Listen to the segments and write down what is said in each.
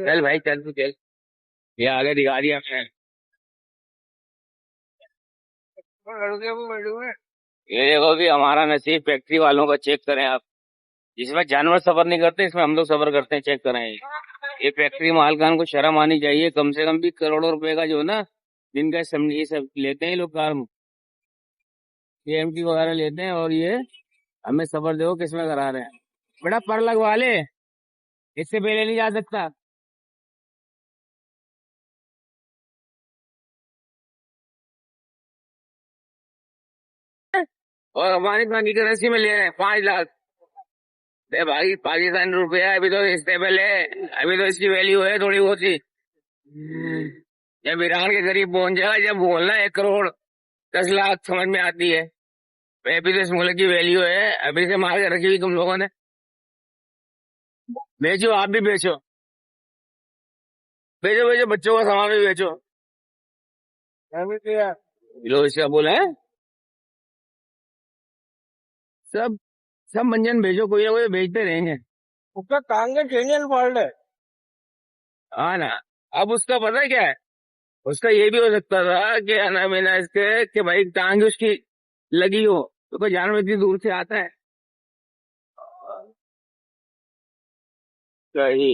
चल भाई चल तू चल। ये आगे दिखा दिया मैंने। ये देखो भी हमारा नसीब फैक्ट्री वालों का चेक करें आप। जिसमें जानवर सफर नहीं करते इसमें हम लोग सफर करते हैं, चेक करें। ये फैक्ट्री मालकान को शर्म आनी चाहिए, कम से कम भी करोड़ों रुपए का जो है ना जिनका ये सब लेते हैं ये लोग काम, एमटी वगैरह लेते हैं, और ये हमें सफर देखो किसमें करा रहे हैं। बेटा पर लगवा ले, इससे पहले नहीं जा सकता। और हमारी खानी करेंसी में ले रहे हैं 5 लाख। अरे भाई पाकिस्तानी रुपया अभी तो स्टेबल है, अभी तो इसकी वैल्यू है थोड़ी बहुत ही। जब ईरान के करीब पहुंच जाएगा, जब बोलना 1 करोड़ 10 लाख समझ में आती है। अभी तो इस मुल्क की वैल्यू है, अभी से मार के रखी हुई तुम लोगों ने। बेचो, आप भी बेचो, बेचो बेचो, बच्चों का सामान भी बेचो। लो इसका बोला है, सब सब मंजन भेजो, कोई ना कोई बेचते रहेंगे। उसका टांगे चेंजन पॉल्ट है। हाँ ना। अब उसका पता है क्या है, उसका ये भी हो सकता था कि ना मैंने इसके कि भाई टांग उसकी लगी हो, तो कोई जानवर इतनी दूर से आता है सही।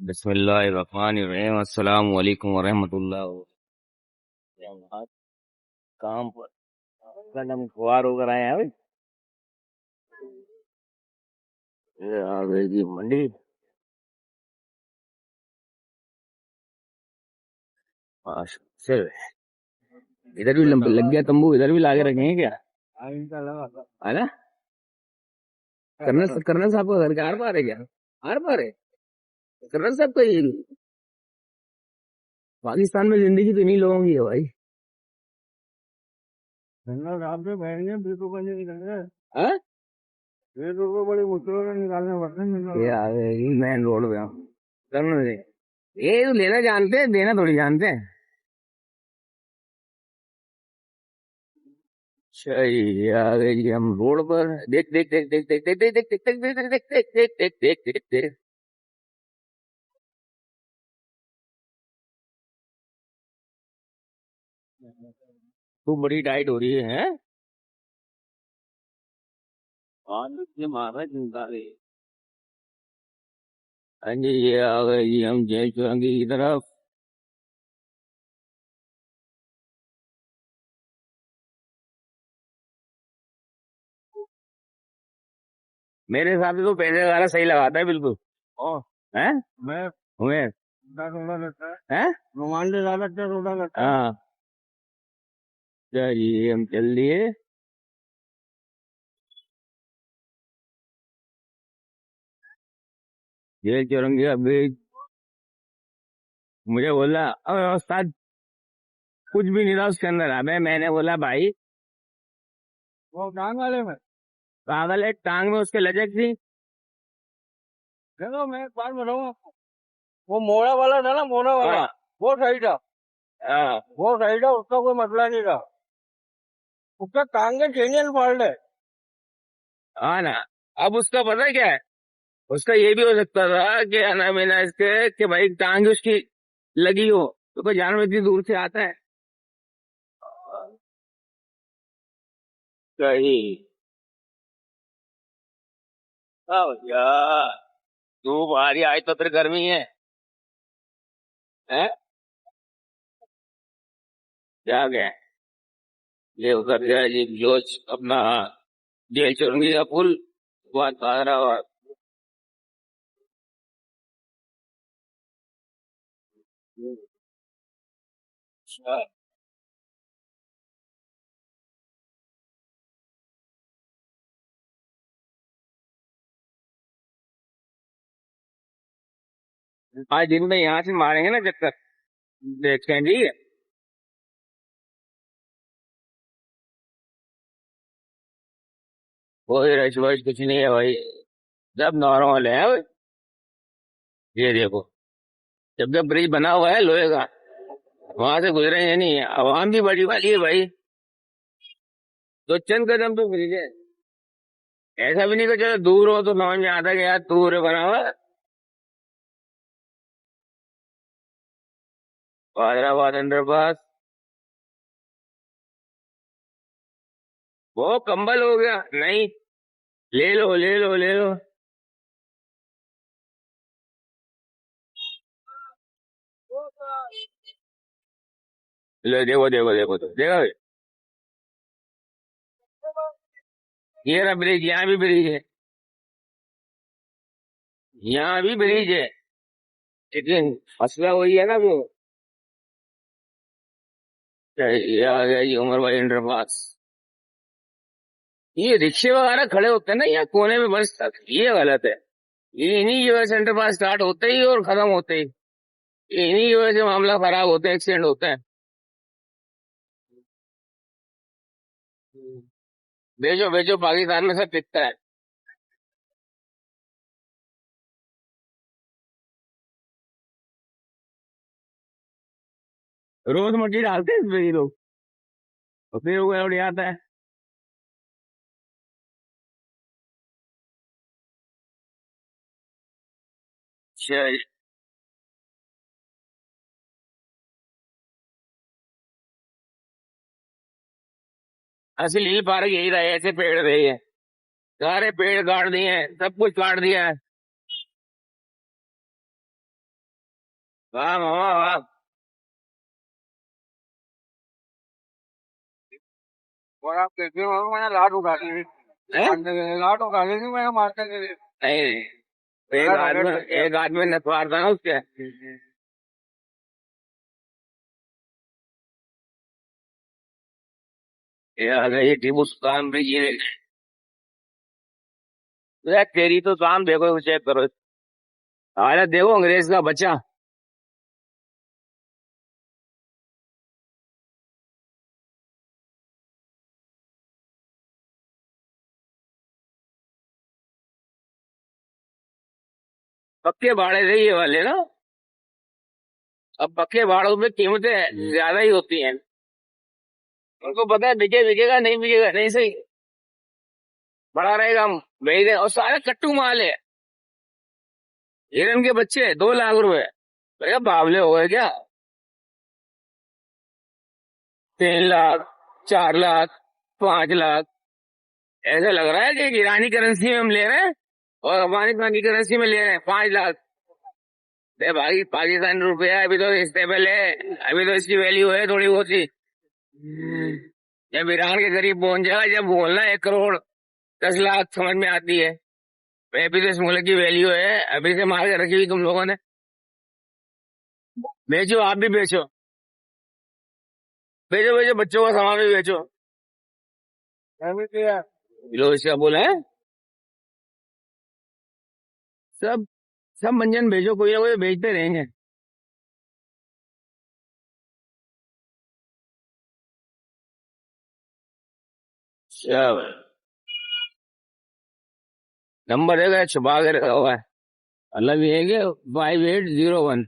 बिस्मिल्लाहिर्रहमानिर्रहीम, अस्सलाम वालेकुम वरहमतुल्लाह। काम पर कल हम खुआर होकर आए हैं। ये आ गई जी मंडी। सिर इधर भी लग गया तंबू, इधर भी लाके रखेंगे क्या? है ना। कर्नल कर्नल साहब का घर के आर पार है क्या? आर पार है कर्नल साहब का। ये पाकिस्तान में जिंदगी तो इन्हीं लोगों की है भाई। कर्नल साहब से बैठेंगे 20 रुपए से निकल रहे हैं। 20 रुपए बड़ी मुश्किल से निकालने पड़ते हैं। ये आ गए मेन रोड पे हम। कर्नल जी ये तो लेना जानते हैं, देना थोड़ी जानते हैं। अच्छा ये आ गए जी हम रोड पर। देख देख देख देख देख देख देख देख देख देख देख देख देख देख देख देख देख देख। तू बड़ी टाइट हो रही है। हाँ ये मारा चिंता रही। हाँ जी ये आ गए जी हम जेल चौरंगी की तरफ। मेरे हिसाब से तो पैसे वगैरह सही लगाता है बिल्कुल। ओ है मैं हुए रोड़ा लगता है, रोमांच ज्यादा अच्छा रोड़ा लगता है। हाँ चलिए हम चल दिए। जेल चौरंगी अभी मुझे बोला अबे उस्ताद कुछ भी नहीं था उसके अंदर। अबे मैंने बोला भाई वो टांग वाले में पागल है, टांग में उसके लचक थी। देखो मैं एक बात बताऊँ आपको, वो मोड़ा वाला था ना, मोड़ा वाला हाँ। वो सही था। हाँ वो सही था, उसका कोई मसला नहीं था। उसका टांगे चेंजन फॉल्ट है। हाँ ना। अब उसका पता है क्या है, उसका ये भी हो सकता था कि ना मैंने इसके कि भाई टांग उसकी लगी हो, तो कोई जानवर इतनी दूर से आता है सही। यार धूप आ रही है, आज तो फिर गर्मी है क्या गए। ये उतर गया जी जो अपना जेल चुरंगी का पुल, बहुत तारा और आज दिन में यहाँ से मारेंगे ना चक्कर, देखते हैं जी। कोई रश वश कुछ नहीं है भाई, सब नॉर्मल है भाई। ये देखो जब जब ब्रिज बना हुआ है लोहे का, वहां से गुजरेंगे नहीं, आवाम भी बड़ी वाली है भाई, तो चंद कदम तो मिल जाए। ऐसा भी नहीं कि चलो दूर हो तो समझ में आता कि यार दूर है बना हुआ। हैदराबाद अंडरपास, वो कंबल हो गया नहीं, ले लो ले लो ले लो। ले देखो देखो देखो तो देखो, ये रहा ब्रिज, यहाँ भी ब्रिज है, यहाँ भी ब्रिज है, लेकिन मसला वही है ना वो। ये आ गया जी उमर भाई अंडरपास। ये रिक्शे वगैरह खड़े होते हैं ना यहाँ कोने में बस तक, ये गलत है। ये इन्हीं की वजह से अंडरपास स्टार्ट होते ही और खत्म होते ही इन्हीं की वजह से मामला खराब होते हैं, एक्सीडेंट होते हैं। भेजो भेजो, पाकिस्तान में सब पिटता है। रोज मट्टी डालते हैं इसमें ये लोग, और फिर वो उड़ आता है। अच्छा, असली पार्क यही रहे, ऐसे पेड़ रहे हैं, सारे पेड़ काट दिए हैं, सब कुछ काट दिया है। वाह मामा वाह। और आप कहते हो मैंने लाट उठा ली, हैं? लाट उठा ली थी मैंने मारने के लिए। नहीं नहीं, एक आदमी नथवार था ना उसके। ये आ गई टीपू सुल्तान ब्रिज, ये यार तेरी तो काम देखो, चेक करो हालत, देखो अंग्रेज का बच्चा। पक्के भाड़े थे ये वाले ना, अब पक्के भाड़ों में कीमतें ज्यादा ही होती हैं। उनको पता है बिके बिकेगा, नहीं बिकेगा नहीं सही, बड़ा रहेगा हम भेज दें, और सारे कट्टू माल है। हिरन के बच्चे 2 लाख रुपए, भैया बावले हो गए क्या? 3 लाख, 4 लाख, 5 लाख, ऐसा लग रहा है कि ईरानी करेंसी में हम ले रहे हैं और अफगानिस्तान की करेंसी में ले रहे हैं 5 लाख। अरे भाई पाकिस्तान रुपया अभी तो स्टेबल है, अभी तो इसकी वैल्यू है थोड़ी बहुत ही। जब ईरान के करीब पहुंच जाएगा, जब बोलना 1 करोड़ 10 लाख समझ में आती है। अभी तो इस मुल्क की वैल्यू है, अभी से मार के रखी हुई तुम लोगों ने। बेचो, आप भी बेचो, बेचो बेचो, बच्चों का सामान भी बेचो। अभी तो यार लो इसका बोला है, सब सब मंजन भेजो, कोई ना कोई भेजते रहेंगे। सब नंबर है छुपा के रखा हुआ है, मतलब ये है कि 5801।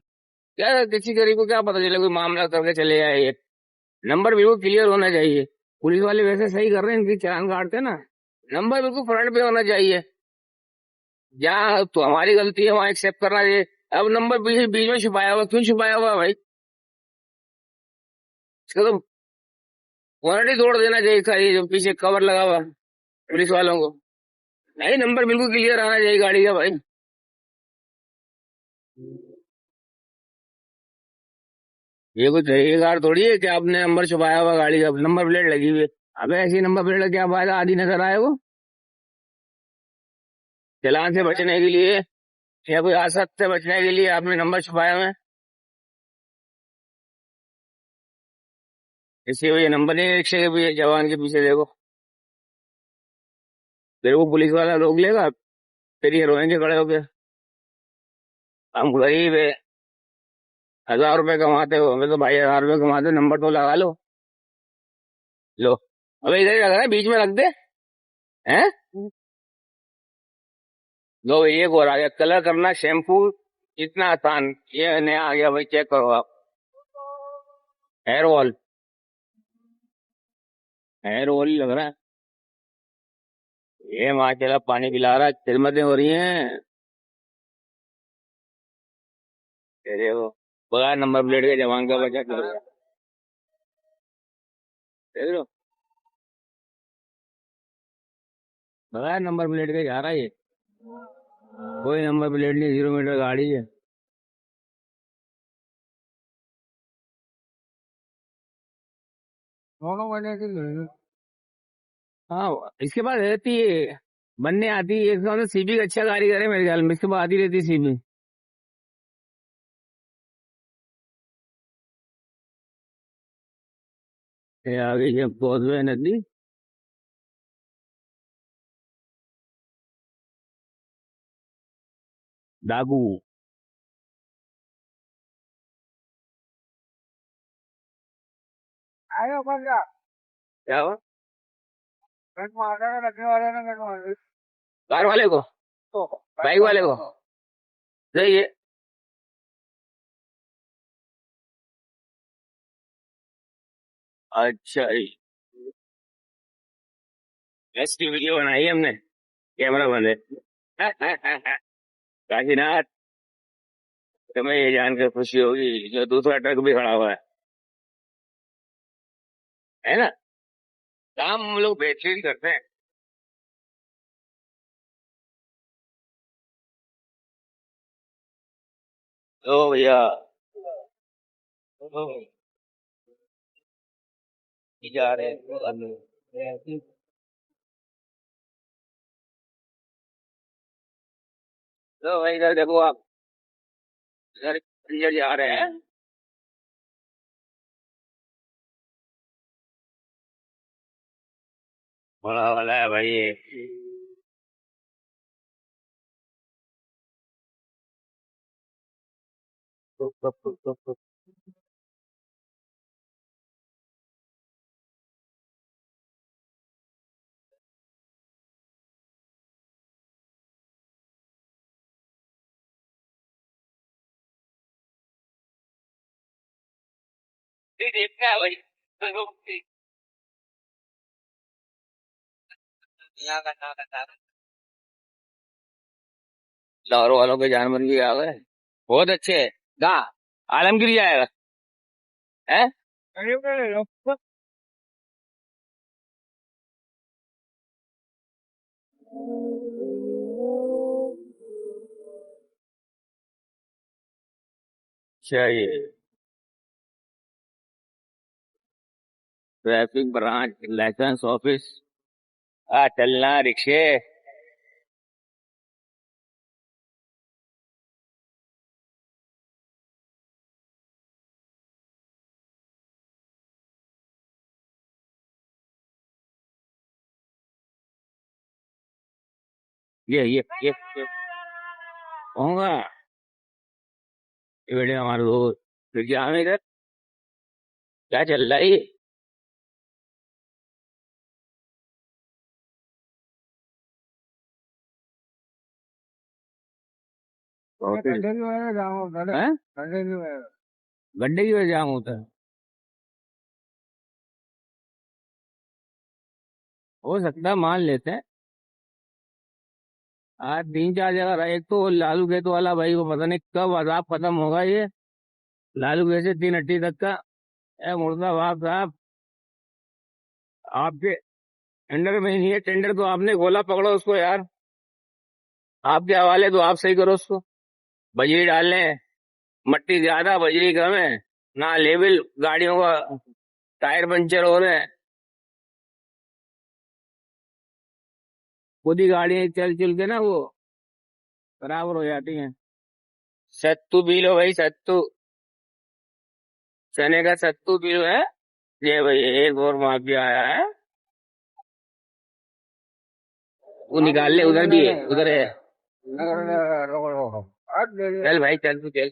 क्या किसी गरीब को क्या पता चले, कोई मामला करके चले जाए, ये नंबर बिल्कुल क्लियर होना चाहिए। पुलिस वाले वैसे सही कर रहे हैं, इनकी चालान काटते हैं ना, नंबर बिल्कुल फ्रंट पे होना चाहिए। जहाँ तो हमारी गलती है वहां एक्सेप्ट करना चाहिए। अब नंबर बीच बीच में छुपाया हुआ, क्यों छुपाया हुआ भाई? इसका तो वारंटी तोड़ देना चाहिए था, ये जो पीछे कवर लगा हुआ पुलिस वालों को। नहीं, नंबर बिल्कुल क्लियर आना चाहिए गाड़ी का भाई। ये कोई तरीकेकार थोड़ी है कि आपने नंबर छुपाया हुआ गाड़ी का, नंबर प्लेट लगी हुई है। अबे ऐसी नंबर प्लेट क्या फायदा, आधी नजर आए वो। चालान से बचने के लिए या कोई हादसा से बचने के लिए आपने नंबर छुपाया हुआ है, इसलिए वो ये नंबर नहीं है रिक्शे के पीछे, जवान के पीछे देखो। फिर वो पुलिस वाला रोक लेगा, फिर ये रोएंगे खड़े होके, हम गरीब है, 1000 रुपए कमाते हो, हमें तो भाई 1000 रुपए कमाते हो, नंबर तो लगा लो। लो, अबे इधर ही लग रहा है, बीच में रख दे हैं। लो एक और आ गया, कलर करना शैम्पू, इतना आसान, ये नया आ गया भाई, चेक करो आप। हेयर वॉल, हेयर वॉल ही लग रहा है। ये माशाल्लाह पानी पिला रहा है, खिदमतें हो रही हैं। ये देखो, बगैर नंबर प्लेट के जवान का बच्चा चल रहा है। देख लो, बगैर नंबर प्लेट के जा रहा है ये। कोई नंबर प्लेट नहीं, 0 मीटर गाड़ी है। दोनों महीने की लेंगे। हाँ, इसके पास रहती है, बनने आती है। एक समय सीबी का अच्छा कारीगर है मेरे ख्याल में, इसके पास आती रहती है सीबी। ये आगे ये कॉजवे नदी। डाकू। आयो बन जा। क्या हुआ? गन मारा ना रखने वाले ने गन मार दी। कार वाले को, तो बाइक वाले को। सही है। अच्छा जी, बेस्ट वीडियो बनाई है हमने, कैमरा बंद है। काशीनाथ, तुम्हें ये जानकर खुशी होगी जो दूसरा ट्रक भी खड़ा हुआ है ना। काम हम लोग बेहतरीन करते हैं। ओ भैया, ओ, जा रहे हैं। तो भाई इधर देखो आप, इधर पैसेंजर जा रहे हैं। बड़ा वाला है भाई ये। ये देखता है भाई। लाहौर वालों के जानवर भी आ गए, बहुत अच्छे है। कहाँ? आलमगिरी जाएगा है। अरे ले लो। चाहिए ट्रैफिक ब्रांच, लाइसेंस ऑफिस। आ चलना रिक्शे। ये होगा। ये बेटे हमारे दोस्त, फिर क्या हमें इधर क्या चल रहा है ये। ये गड्ढे की वजह से जाम होता है। हैं? गड्ढे की वजह से। गड्ढे की वजह जाम होता है, हो सकता है, मान लेते हैं। आज 3 4 जगह रहा, एक तो वो लालू खेत वाला भाई को पता नहीं कब अजाब खत्म होगा ये। लालू खेत से 3 हट्टी तक का। ए मुर्दाबाद साहब, आपके टेंडर में ही नहीं है। टेंडर तो आपने खोला, पकड़ो उसको यार। आपके हवाले तो आप सही करो उसको। बजरी डालने, मट्टी ज्यादा बजरी कम है, ना लेवल, गाड़ियों का टायर पंचर हो रहे हैं, खुद ही गाड़ियां चल चल के ना वो बराबर हो जाती हैं। सत्तू पी लो भाई, सत्तू, चने का सत्तू पी लो है। ये भाई एक और माफिया आया है, वो निकाल ले, उधर भी है, उधर है। आज ले लिया। चल भाई चल, तू चल,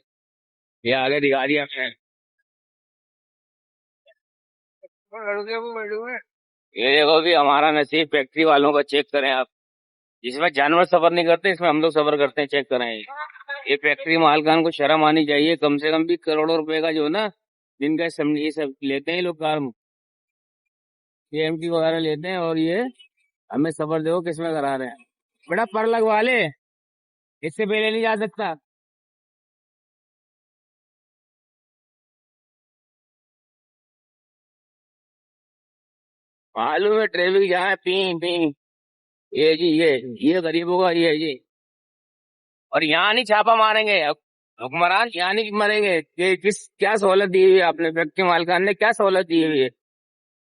ये आगे दिखा दिया मैं। लड़के को बैठे हुए। ये देखो भी, हमारा नसीब फैक्ट्री वालों का चेक करें आप। जिसमें जानवर सफर नहीं करते, इसमें हम लोग सफर करते हैं, चेक करें। ये फैक्ट्री मालकान को शर्म आनी चाहिए, कम से कम भी करोड़ों रुपए का जो है ना दिन का ये सब लेते हैं ये लोग कार, KMT वगैरह लेते हैं, और ये हमें सफर देखो किसमें करा रहे हैं। बेटा पर लगवा ले, इससे पहले नहीं जा सकता। मालूम है ट्रैफिक जहाँ है, पी पी। ये जी ये गरीबों का ये जी। और यहाँ नहीं छापा मारेंगे हुक्मरान, यहाँ नहीं मरेंगे कि किस क्या सहूलत दी हुई है आपने, फैक्ट्री मालकान ने क्या सहूलत दी हुई है,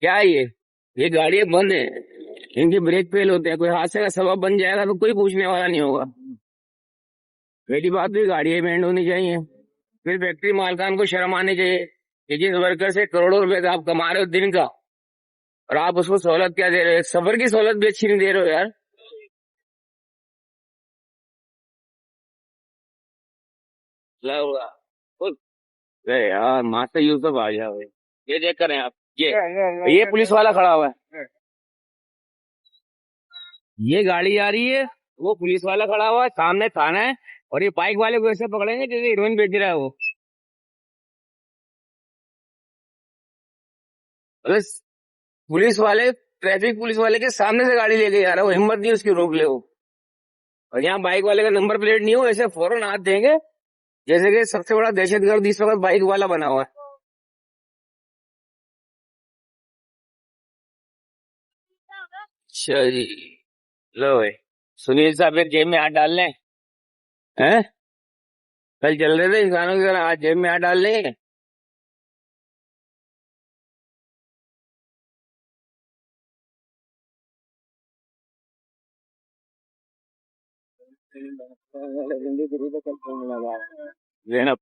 क्या है ये गाड़ियां बंद है, इनके ब्रेक फेल होते हैं, कोई हादसे का सबब बन जाएगा तो कोई पूछने वाला नहीं होगा। पहली बात तो ये गाड़ियां बैंड होनी चाहिए। फिर फैक्ट्री मालकान को शर्म आनी चाहिए कि जिस वर्कर से करोड़ों रुपए का आप कमा रहे हो दिन का, और आप उसको सहूलत क्या दे रहे हो, सफर की सहूलत भी अच्छी नहीं दे रहे हो यार। लगा अरे यार मास्टर यूसुफ आ गया भाई। ये देख कर आप, ये पुलिस वाला खड़ा हुआ है, ये गाड़ी आ रही है, वो पुलिस वाला खड़ा हुआ है, सामने थाना है, और ये बाइक वाले को ऐसे पकड़ेंगे जैसे हीरोइन बेच रहा है वो। बस पुलिस वाले, ट्रैफिक पुलिस वाले के सामने से गाड़ी लेके जा रहा है, वो हिम्मत नहीं उसकी रोक ले वो। और यहाँ बाइक वाले का नंबर प्लेट नहीं हो, ऐसे फौरन हाथ देंगे जैसे कि सबसे बड़ा दहशतगर्द इस वक्त बाइक वाला बना हुआ है। अच्छा जी, लो भाई, सुनील साहब एक जेब में हाथ डाल लें हैं, कल चल रहे थे इंसानों की तरह, आज जेब में हाथ डाल लें। लेना